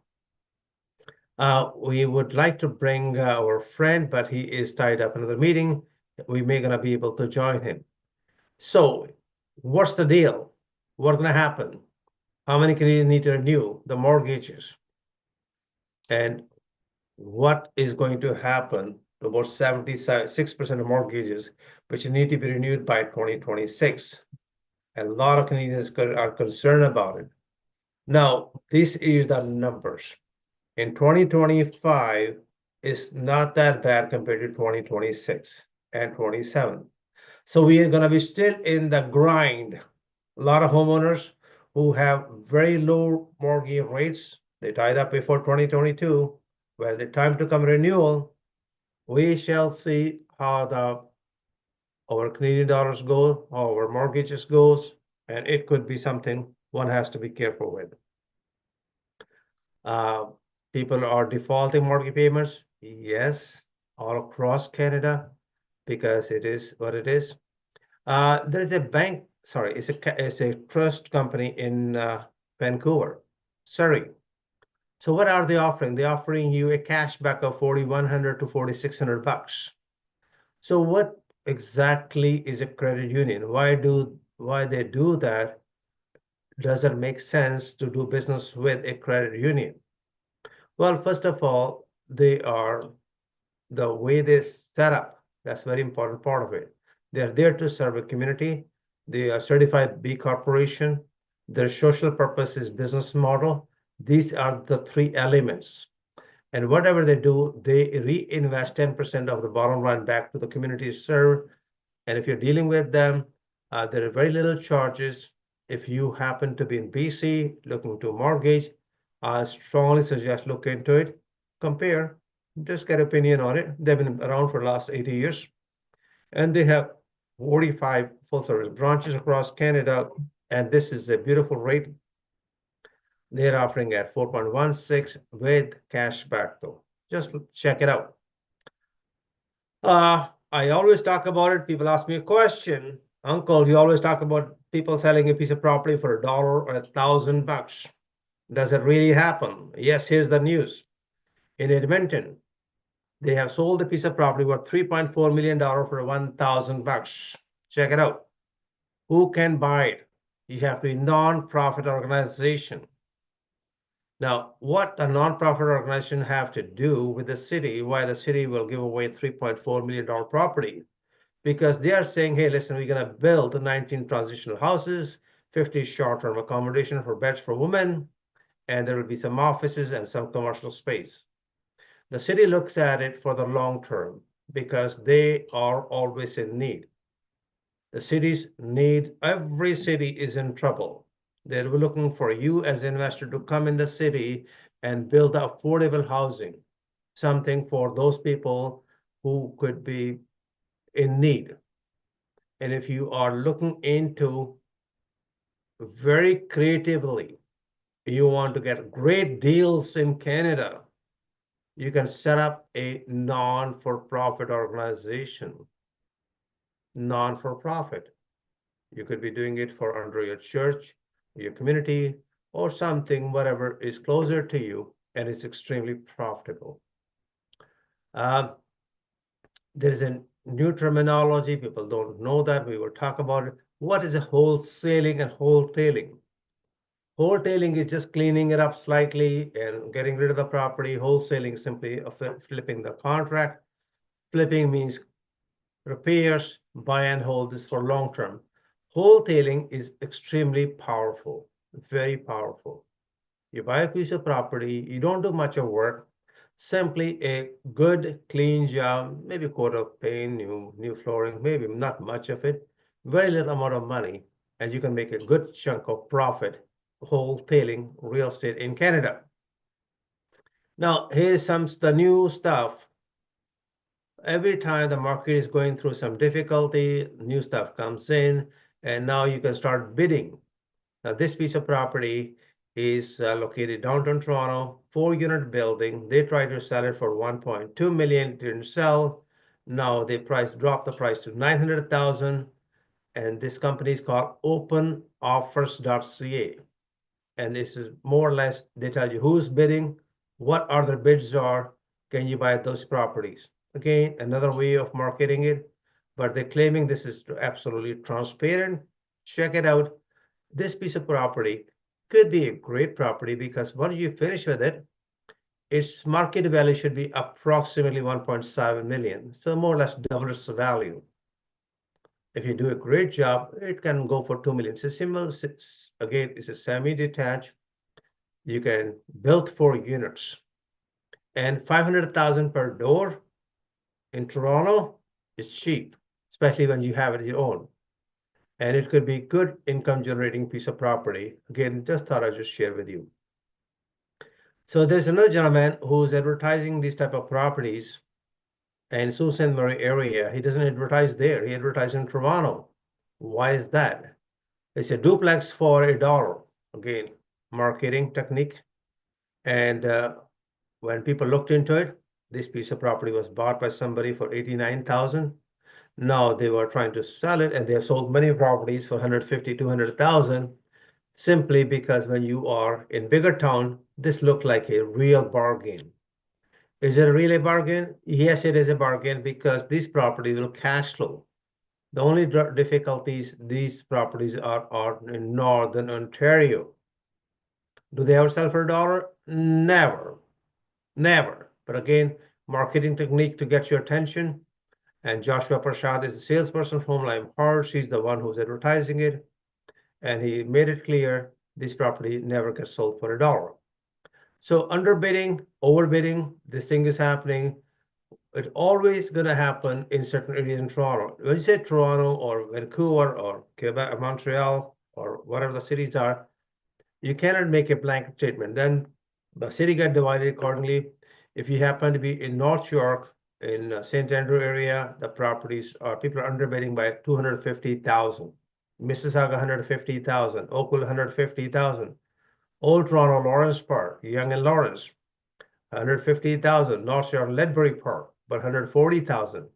We would like to bring our friend, but he is tied up in another meeting. We may gonna be able to join him. So what's the deal? What's gonna happen? How many Canadians need to renew the mortgages? And what is going to happen to about 76% of mortgages, which need to be renewed by 2026? A lot of Canadians are concerned about it. Now, this is the numbers. In 2025, is not that bad compared to 2026 and 27. So we are going to be still in the grind. A lot of homeowners who have very low mortgage rates, they tied up before 2022. When the time to come renewal, we shall see how our Canadian dollars go, how our mortgages goes, and it could be something one has to be careful with. People are defaulting mortgage payments. Yes, all across Canada, because it is what it is. There's a bank, sorry, it's a trust company in Vancouver, Surrey. So what are they offering? They're offering you a cashback of $4,100 to $4,600. So what exactly is a credit union? Why they do that? Does it make sense to do business with a credit union? Well, first of all, they are the way they set up. That's a very important part of it. They're there to serve a community. They are certified B Corporation. Their social purpose is business model. These are the 3 elements. And whatever they do, they reinvest 10% of the bottom line back to the community served. And if you're dealing with them, there are very little charges. If you happen to be in BC looking to mortgage, I strongly suggest look into it, compare, just get opinion on it. They've been around for the last 80 years, and they have 45 full service branches across Canada. And this is a beautiful rate. They're offering at 4.16 with cash back though. Just check it out. I always talk about it. People ask me a question. Uncle, you always talk about people selling a piece of property for $1 or $1,000. Does it really happen? Yes, here's the news. In Edmonton, they have sold a piece of property worth $3.4 million for $1,000. Check it out. Who can buy it? You have to be a non-profit organization. Now, what a non-profit organization have to do with the city, why the city will give away $3.4 million property? Because they are saying, hey, listen, we're going to build 19 transitional houses, 50 short-term accommodation for beds for women, and there will be some offices and some commercial space. The city looks at it for the long term because they are always in need. The cities need, every city is in trouble. They're looking for you as an investor to come in the city and build affordable housing, something for those people who could be in need. And if you are looking into very creatively, you want to get great deals in Canada, you can set up a non-for-profit organization. Non-for-profit. You could be doing it for under your church, your community, or something, whatever is closer to you, and it's extremely profitable. There is a new terminology. People don't know that. We will talk about it. What is a wholesaling and wholetailing? Wholetailing is just cleaning it up slightly and getting rid of the property. Wholesaling is simply flipping the contract. Flipping means repairs, buy and hold is for long term. Wholetailing is extremely powerful, very powerful. You buy a piece of property, you don't do much of work, simply a good, clean job, maybe a coat of paint, new flooring, maybe not much of it, very little amount of money, and you can make a good chunk of profit wholetailing real estate in Canada. Now, here's the new stuff. Every time the market is going through some difficulty, new stuff comes in, and now you can start bidding. Now, this piece of property is located downtown Toronto, 4-unit building. They tried to sell it for 1.2 million, didn't sell. Now they dropped the price to 900,000, and this company is called openoffers.ca. And this is more or less, they tell you who's bidding, what other bids are, can you buy those properties? Again, another way of marketing it, but they're claiming this is absolutely transparent. Check it out. This piece of property could be a great property because once you finish with it, its market value should be approximately 1.7 million. So more or less double its value. If you do a great job, it can go for 2 million. It's a similar, again, it's a semi-detached. You can build 4 units. And 500,000 per door in Toronto is cheap, especially when you have it your own. And it could be good income generating piece of property. Again, just thought I'd just share with you. So there's another gentleman who's advertising these type of properties in Sault Ste. Marie area. He doesn't advertise there. He advertises in Toronto. Why is that? It's a duplex for $1. Again, marketing technique. And when people looked into it, this piece of property was bought by somebody for $89,000. Now they were trying to sell it, and they have sold many properties for $150,000, $200,000, simply because when you are in bigger town, this looked like a real bargain. Is it really a bargain? Yes, it is a bargain because these properties will cash flow. The only difficulties these properties are in Northern Ontario. Do they ever sell for $1? Never, never. But again, marketing technique to get your attention. And Joshua Prashad is the salesperson from Lime Hard. She's the one who's advertising it. And he made it clear this property never gets sold for $1. So underbidding, overbidding, this thing is happening. It's always going to happen in certain areas in Toronto. When you say Toronto or Vancouver or Quebec or Montreal or whatever the cities are, you cannot make a blanket statement. Then the city got divided accordingly. If you happen to be in North York, in St. Andrew area, the properties are, people are underbidding by 250,000. Mississauga, 150,000. Oakville, 150,000. Old Toronto Lawrence Park, Yonge and Lawrence, 150,000. North Shore Ledbury Park, but 140,000.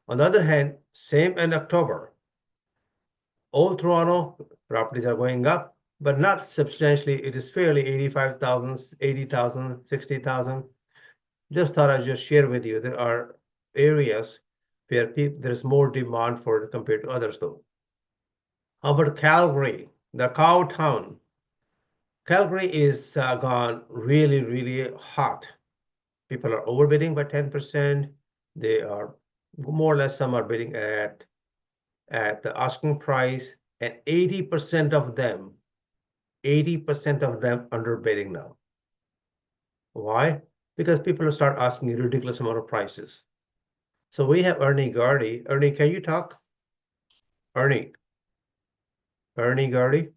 On the other hand, same in October, Old Toronto properties are going up, but not substantially. It is fairly 85,000, 80,000, 60,000. Just thought I'd just share with you. There are areas where there's more demand for it compared to others, though. How about Calgary, the cow town? Calgary is gone really, really hot. People are overbidding by 10%. They are more or less, some are bidding at the asking price, and 80% of them underbidding now. Why? Because people will start asking a ridiculous amount of prices. So we have Ernie Gardy. Ernie, can you talk? Ernie Gardy,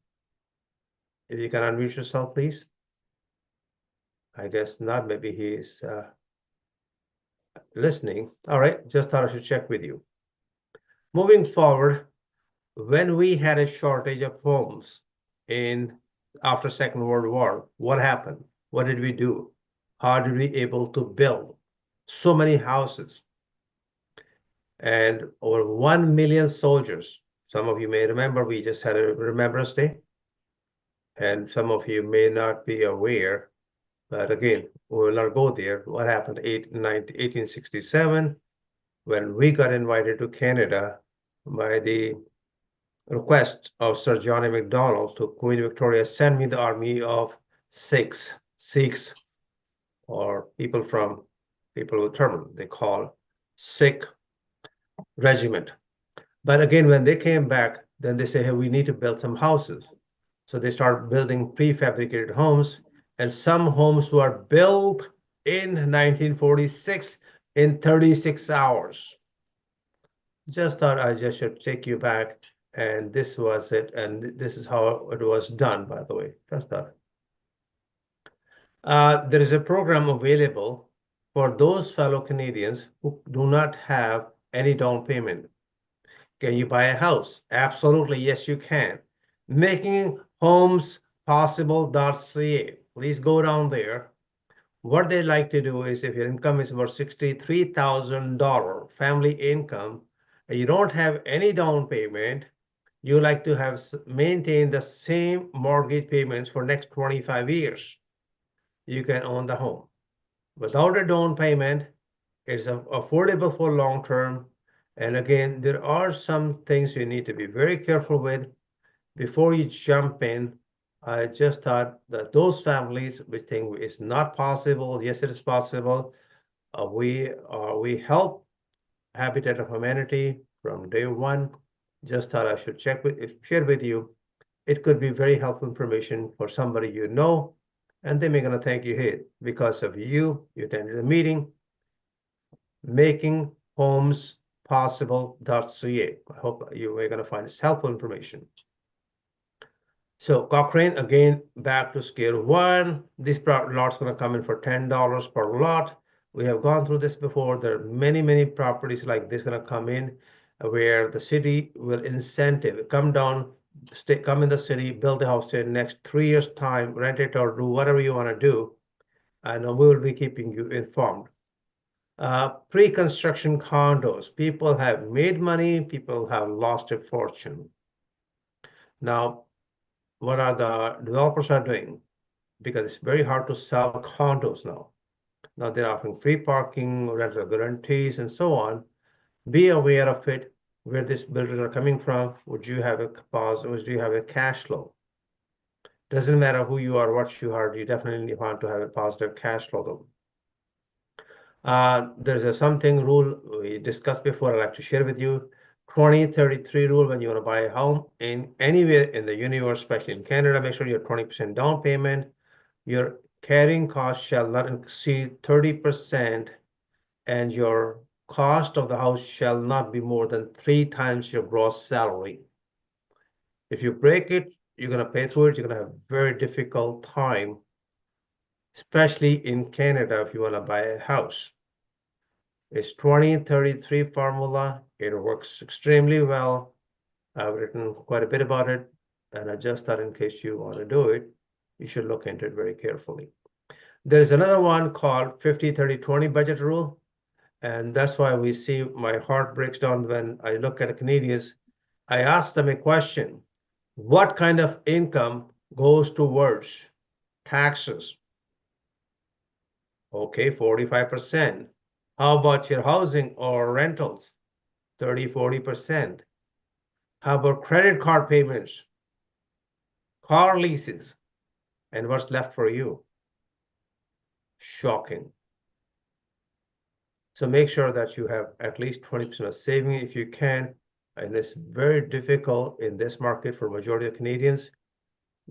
if you can unmute yourself, please. I guess not. Maybe he's listening. All right, just thought I should check with you. Moving forward, when we had a shortage of homes after Second World War, what happened? What did we do? How did we able to build so many houses? And over 1 million soldiers. Some of you may remember, we just had a Remembrance Day. And some of you may not be aware, but again, we will not go there. What happened in 1867, when we got invited to Canada by the request of Sir John A. Macdonald to Queen Victoria send me the army of Sikhs, or people with turban, they call Sikh regiment. But again, when they came back, then they say, hey, we need to build some houses. So they start building prefabricated homes, and some homes were built in 1946 in 36 hours. Just thought I just should take you back, and this was it, and this is how it was done, by the way. Just thought. There is a program available for those fellow Canadians who do not have any down payment. Can you buy a house? Absolutely, yes, you can. Makinghomespossible.ca. Please go down there. What they like to do is, if your income is about $63,000 family income, and you don't have any down payment, you like to have maintain the same mortgage payments for next 25 years. You can own the home. Without a down payment, it's affordable for long term. And again, there are some things you need to be very careful with before you jump in. I just thought that those families which think it's not possible, yes, it is possible. We help Habitat of Humanity from day one. Just thought I should share with you. It could be very helpful information for somebody you know, and they may gonna thank you. Hey, because of you attended the meeting. Makinghomespossible.ca. I hope you are gonna find this helpful information. So Cochrane, again, back to square one. This lot's gonna come in for $10 per lot. We have gone through this before. There are many, many properties like this gonna come in where the city will incentive, come in the city, build a house in next 3 years time, rent it or do whatever you wanna do. And we will be keeping you informed. Pre-construction condos. People have made money, people have lost a fortune. Now, what are the developers are doing? Because it's very hard to sell condos now. Now they're offering free parking, rental guarantees, and so on. Be aware of it, where these builders are coming from. Would you have a do you have a cash flow? Doesn't matter who you are, what you are, you definitely want to have a positive cash flow though. There's a something rule we discussed before I'd like to share with you. 20-33 rule. When you want to buy a home in anywhere in the universe, especially in Canada, make sure you're 20% down payment. Your carrying cost shall not exceed 30%, and your cost of the house shall not be more than 3 times your gross salary. If you break it, you're going to pay through it. You're going to have a very difficult time, especially in Canada, if you want to buy a house. It's 20-33 formula. It works extremely well. I've written quite a bit about it, and I just thought in case you want to do it, you should look into it very carefully. There's another one called 50-30-20 budget rule. And that's why we see my heart breaks down when I look at the Canadians. I ask them a question. What kind of income goes towards taxes? Okay, 45%. How about your housing or rentals? 30-40%. How about credit card payments, car leases, and what's left for you? Shocking. So make sure that you have at least 20% of saving if you can. And it's very difficult in this market for majority of Canadians,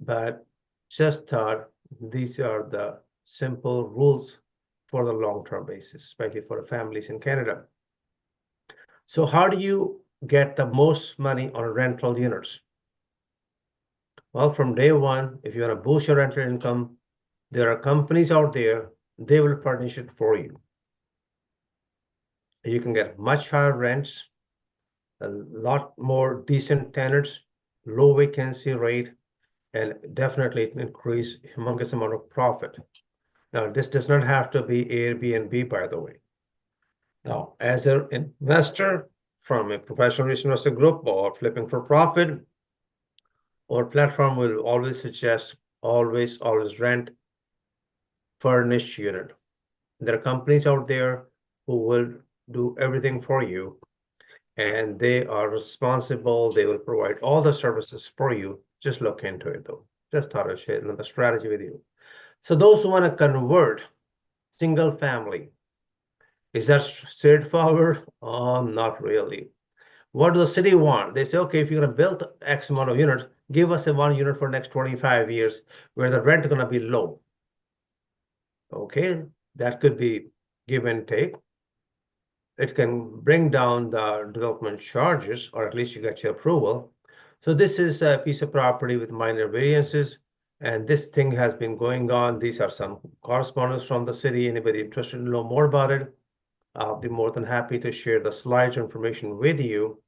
but just thought these are the simple rules for the long-term basis, especially for the families in Canada. So how do you get the most money on rental units? Well, from day one, if you want to boost your rental income, there are companies out there, they will furnish it for you. You can get much higher rents, a lot more decent tenants, low vacancy rate, and definitely increase humongous amount of profit. Now, this does not have to be Airbnb, by the way. Now, as an investor from a professional investor group or flipping for profit, our platform will always suggest always rent furnished unit. There are companies out there who will do everything for you, and they are responsible. They will provide all the services for you. Just look into it, though. Just thought I'd share another strategy with you. So those who want to convert single family, is that straightforward? Not really. What does the city want? They say, okay, if you're going to build X amount of units, give us a 1 unit for the next 25 years where the rent is going to be low. Okay, that could be give and take. It can bring down the development charges, or at least you get your approval. So this is a piece of property with minor variances, and this thing has been going on. These are some correspondence from the city. Anybody interested to know more about it, I'll be more than happy to share the slides information with you.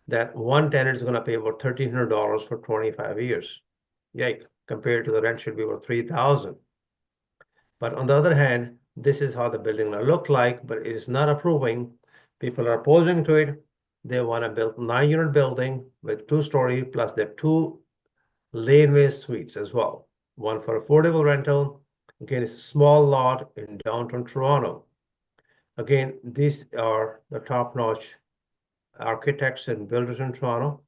That one tenant is going to pay about $1,300 for 25 years. Yike, compared to the rent should be about $3,000. But on the other hand, this is how the building will look like, but it is not approving. People are opposing to it. They want to build 9-unit building with 2-story, plus the 2 laneway suites as well. One for affordable rental. Again, it's a small lot in downtown Toronto. Again, these are the top-notch architects and builders in Toronto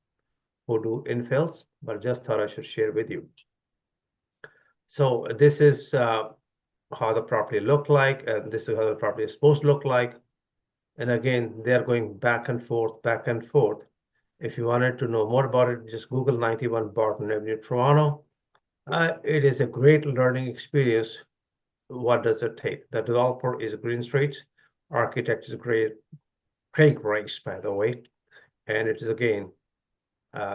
who do infills, but just thought I should share with you. So this is how the property looked like, and this is how the property is supposed to look like. And again, they're going back and forth, back and forth. If you wanted to know more about it, just Google 91 Barton Avenue, Toronto. It is a great learning experience. What does it take? The developer is Green Streets. Architect is great, Craig Rice, by the way. And it is, again,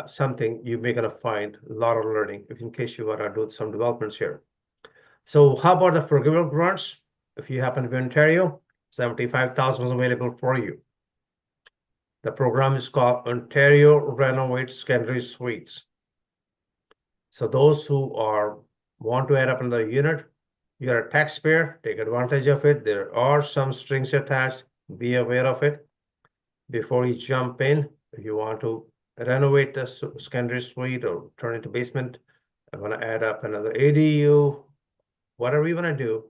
something you may gonna find a lot of learning if in case you want to do some developments here. So how about the forgivable grants? If you happen to be in Ontario, 75,000 is available for you. The program is called Ontario Renovate Secondary Suites. So those who want to add up another unit, you're a taxpayer, take advantage of it. There are some strings attached. Be aware of it before you jump in. If you want to renovate the secondary suite or turn it into basement, I want to add up another ADU, whatever you want to do,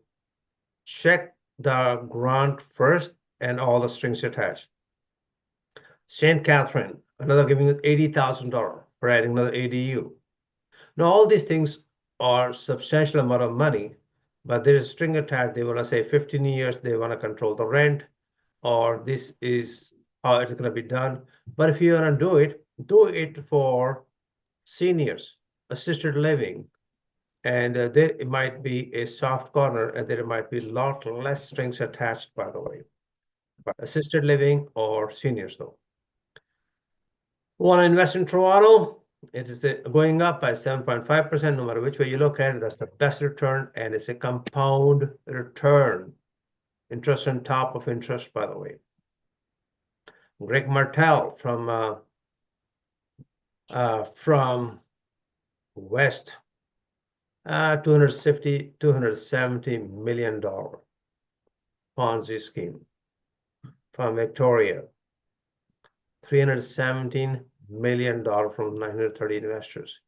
check the grant first and all the strings attached. St. Catherine, another giving you $80,000 for adding another ADU. Now, all these things are substantial amount of money, but there is a string attached. They want to say 15 years, they want to control the rent, or this is how it's going to be done. But if you want to do it for seniors, assisted living, and there might be a soft corner, and there might be a lot less strings attached, by the way. But assisted living or seniors, though. Want to invest in Toronto? It is going up by 7.5%. No matter which way you look at it, that's the best return, and it's a compound return. Interest on top of interest, by the way. Greg Martel from West $270 million Ponzi scheme. From Victoria, $317 million from 930 investors.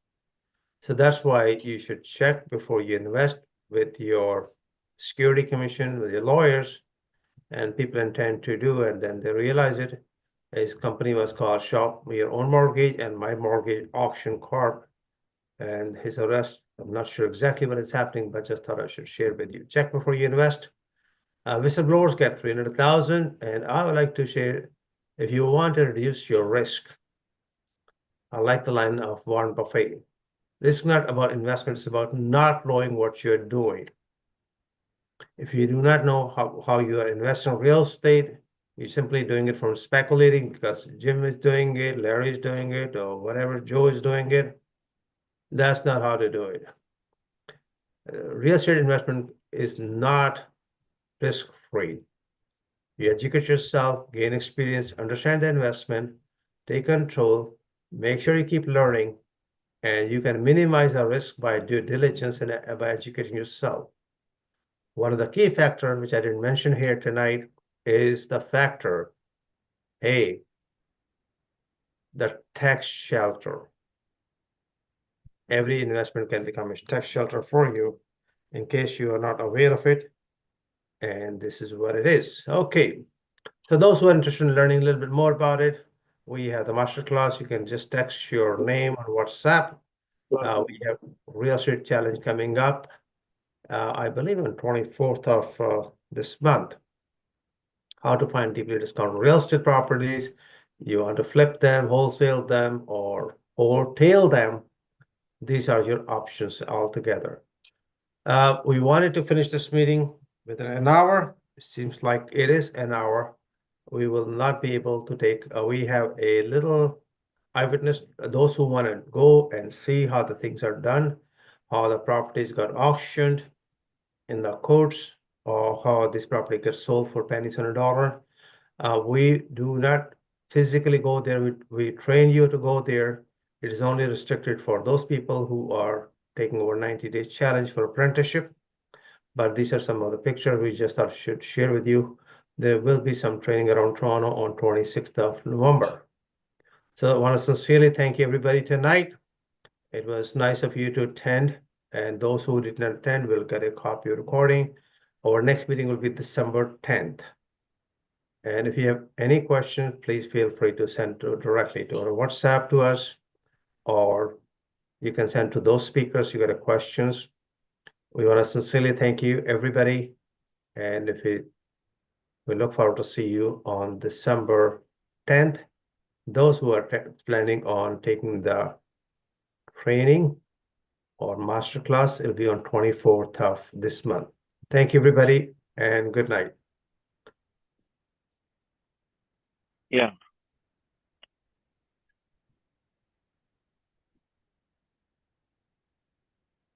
So that's why you should check before you invest with your security commission, with your lawyers, and people intend to do, and then they realize it. His company was called Shop Your Own Mortgage and My Mortgage Auction Corp. And his arrest, I'm not sure exactly what is happening, but just thought I should share with you. Check before you invest. Whistleblowers get 300,000, and I would like to share, if you want to reduce your risk, I like the line of Warren Buffett. This is not about investment, it's about not knowing what you're doing. If you do not know how you are investing in real estate, you're simply doing it from speculating because Jim is doing it, Larry is doing it, or whatever, Joe is doing it. That's not how to do it. Real estate investment is not risk-free. You educate yourself, gain experience, understand the investment, take control, make sure you keep learning, and you can minimize the risk by due diligence and by educating yourself. One of the key factors, which I didn't mention here tonight, is the factor A, the tax shelter. Every investment can become a tax shelter for you in case you are not aware of it. And this is what it is. Okay. So those who are interested in learning a little bit more about it, we have the masterclass. You can just text your name on WhatsApp. We have Real Estate Challenge coming up, I believe on 24th of this month. How to find deeply discounted real estate properties. You want to flip them, wholesale them, or wholesale them. These are your options altogether. We wanted to finish this meeting within an hour. It seems like it is an hour. We will not be able to take, we have a little eyewitness, those who want to go and see how the things are done, how the properties got auctioned in the courts, or how this property gets sold for pennies on a dollar. We do not physically go there. We train you to go there. It is only restricted for those people who are taking over 90-day challenge for apprenticeship. But these are some of the pictures we just thought should share with you. There will be some training around Toronto on 26th of November. So I want to sincerely thank everybody tonight. It was nice of you to attend, and those who did not attend will get a copy of the recording. Our next meeting will be December 10th. And if you have any questions, please feel free to send directly to our WhatsApp to us, or you can send to those speakers you got questions. We want to sincerely thank you, everybody. And we look forward to see you on December 10th. Those who are planning on taking the training or masterclass, it'll be on 24th of this month. Thank you, everybody, and good night. Yeah.